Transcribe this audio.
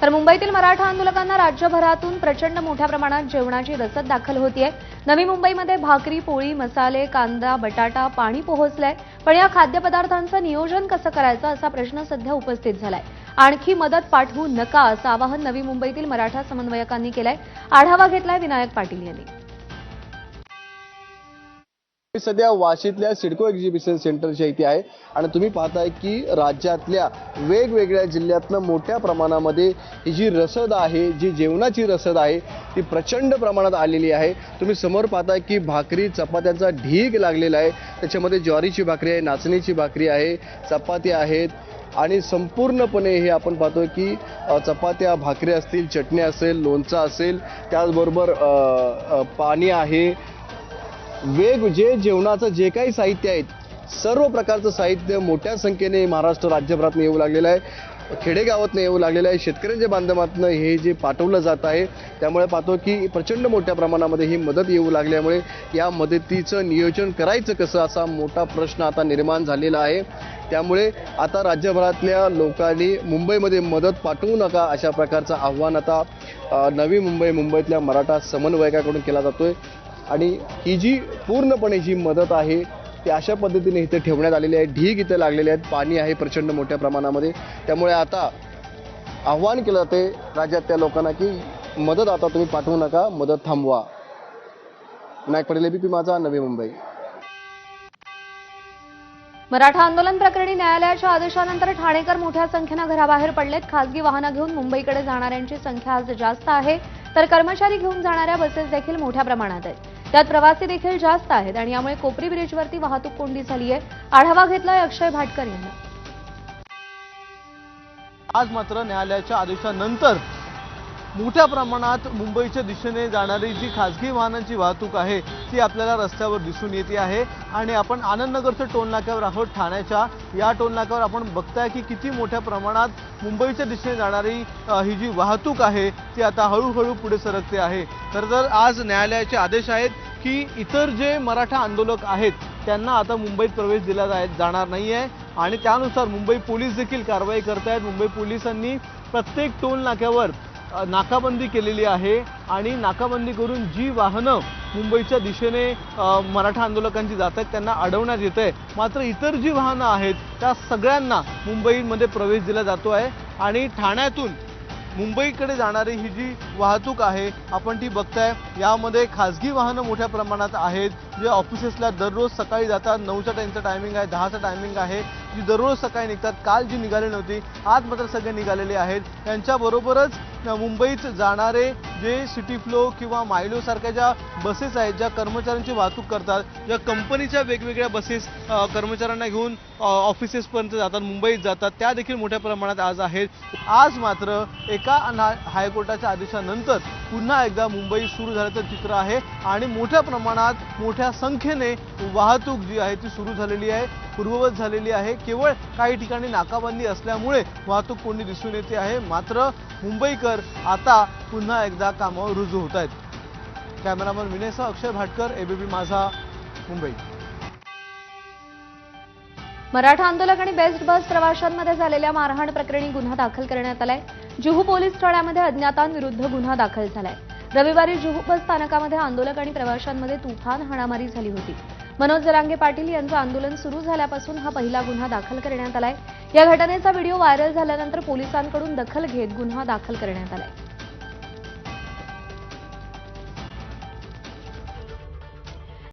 तर मुंबईतील मराठा आंदोलकांना राज्यभरातून प्रचंड मोठ्या प्रमाणात जेवणाची रसद दाखल होतीये। नवी मुंबईमध्ये भाकरी, पोळी, मसाले, कांदा, बटाटा, पाणी पोहोचलंय। पण या खाद्यपदार्थांचं नियोजन कसं करायचं असा प्रश्न सध्या उपस्थित झालाय। आणखी मदत पाठवू नका असं आवाहन नवी मुंबईतील मराठा समन्वयकांनी केलंय। आढावा घेतलाय विनायक पाटील यांनी। सध्या वाशीतल्या सिडको एक्झिबिशन सेंटरच्या इथे आहे आणि तुम्ही पाहताय की राज्यातल्या वेगवेगळ्या जिल्ह्यातनं मोठ्या प्रमाणामध्ये ही जी रसद आहे, जी जेवणाची रसद आहे ती प्रचंड प्रमाणात आलेली आहे। तुम्ही समोर पाहताय की भाकरी चपात्यांचा ढीग लागलेला आहे। त्याच्यामध्ये ज्वारीची भाकरी आहे, नाचणीची भाकरी आहे, चपात्या आहेत आणि संपूर्णपणे हे आपण पाहतोय की चपात्या, भाकरी असतील, चटणी असेल, लोणचं असेल, त्याचबरोबर पाणी आहे। जे जेवणाचं जे काही साहित्य आहे सर्व प्रकारचं साहित्य मोठ्या संख्येने महाराष्ट्र राज्यभरातून येऊ लागलेलं आहे। खेडेगावातून येऊ लागलेलं आहे। शेतकऱ्यांच्या बांधकामातून हे जे पाठवलं जात आहे त्यामुळे पाहतो की प्रचंड मोठ्या प्रमाणामध्ये ही मदत येऊ लागल्यामुळे या मदतीचं नियोजन करायचं कसं असा मोठा प्रश्न आता निर्माण झालेला आहे। त्यामुळे आता राज्यभरातल्या लोकांनी मुंबईमध्ये मदत पाठवू नका अशा प्रकारचं आव्हान आता नवी मुंबईतल्या मराठा समन्वयकाकडून केला जातोय। आणि ही जी पूर्णपणे जी मदत आहे ती अशा पद्धतीने इथे ठेवण्यात आलेली आहे। ढीग इथे लागलेले आहेत, पाणी आहे प्रचंड मोठ्या प्रमाणामध्ये। त्यामुळे आता आव्हान केलं जाते राज्यातल्या लोकांना की मदत आता तुम्ही पाठवू नका, मदत थांबवा। विनायक पाटील, एबीपी माझा, नवी मुंबई। मराठा आंदोलन प्रकरणी न्यायालयाच्या आदेशानंतर ठाणेकर मोठ्या संख्येने घराबाहेर पडलेत। खासगी वाहनं घेऊन मुंबईकडे जाणाऱ्यांची संख्या आज जास्त आहे, तर कर्मचारी घेऊन जाणाऱ्या बसेस देखील मोठ्या प्रमाणात आहेत। त्यात प्रवासी देखील जास्त आहेत आणि यामुळे कोपरी ब्रिजवरती वाहतूक कोंडी झाली आहे। आढावा घेतलाय अक्षय भाटकर यांनी। आज मात्र न्यायालयाच्या आदेशानंतर मोठ्या प्रमाणात मुंबईच्या दिशेने जाणारी जी खासगी वाहनांची वाहतूक आहे ती आपल्याला रस्त्यावर दिसून येते आहे। आणि आपण आनंदनगरच्या टोलनाक्यावर आहोत। ठाण्याच्या या टोलनाक्यावर आपण बघताय की किती मोठ्या प्रमाणात मुंबईच्या दिशेने जाणारी ही जी वाहतूक आहे ती आता हळूहळू पुढे सरकते आहे। तर आज न्यायालयाचे आदेश आहेत की इतर जे मराठा आंदोलक आहेत त्यांना आता मुंबईत प्रवेश दिला जाणार नाहीये आणि त्यानुसार मुंबई पोलीस देखील कारवाई करत आहेत। मुंबई पोलिसांनी प्रत्येक टोल नाक्यावर नाकाबंदी केलेली आहे आणि नाकाबंदी करून जी वाहनं मुंबईच्या दिशेने मराठा आंदोलकांची जात आहेत त्यांना अडवण्यात येत आहे। मात्र इतर जी वाहनं आहेत त्या सगळ्यांना मुंबईमध्ये प्रवेश दिला जातो आहे आणि ठाण्यातून मुंबईकडे जाणारी ही जी वाहतूक आहे आपण ती बघताय। यामध्ये खासगी वाहनं मोठ्या प्रमाणात आहेत जे ऑफिसेसला दररोज सकाळी जातात। 9चा त्यांचा टायमिंग आहे, 10चा टायमिंग आहे, जी दररोज सकाळी निघतात। काल जी निघाली नव्हती आज मात्र सगळे निघालेले आहेत। त्यांच्याबरोबरच मुंबईत जाणारे जे सिटी फ्लो किंवा मायलो सारख्या ज्या बसेस आहेत ज्या कर्मचाऱ्यांची वाहतूक करतात, ज्या कंपनीच्या वेगवेगळ्या बसेस कर्मचाऱ्यांना घेऊन ऑफिसेसपर्यंत जातात, मुंबईत जातात, त्या देखील मोठ्या प्रमाणात आज आहेत। आज मात्र एका हायकोर्टाच्या आदेशानंतर पुन्हा एकदा मुंबई सुरू झाल्याचं चित्र आहे आणि मोठ्या प्रमाणात मोठ्या संख्येने वाहतूक जी आहे ती सुरू झालेली आहे, पूर्ववत झालेली आहे। केवळ काही ठिकाणी नाकाबंदी असल्यामुळे वाहतूक कोंडी दिसून येते आहे। मात्र मुंबईकर आता पुन्हा एकदा कामावर रुजू होत आहेत। कॅमेरामन विनयसह अक्षय भाटकर, एबीपी माझा, मुंबई। मराठा आंदोलक आणि बेस्ट बस प्रवाशांमध्ये झालेल्या मारहाण प्रकरणी गुन्हा दाखल करण्यात आलाय। जुहू पोलीस ठाण्यामध्ये अज्ञातांविरुद्ध गुन्हा दाखल झालाय। रविवारी जुहू बस स्थानकामध्ये आंदोलक आणि प्रवाशांमध्ये तुफान हाणामारी झाली होती। मनोज जरांगे पाटील यांचं आंदोलन सुरू झाल्यापासून हा पहिला गुन्हा दाखल करण्यात आलाय। या घटनेचा व्हिडिओ व्हायरल झाल्यानंतर पोलिसांकडून दखल घेत गुन्हा दाखल करण्यात आलाय।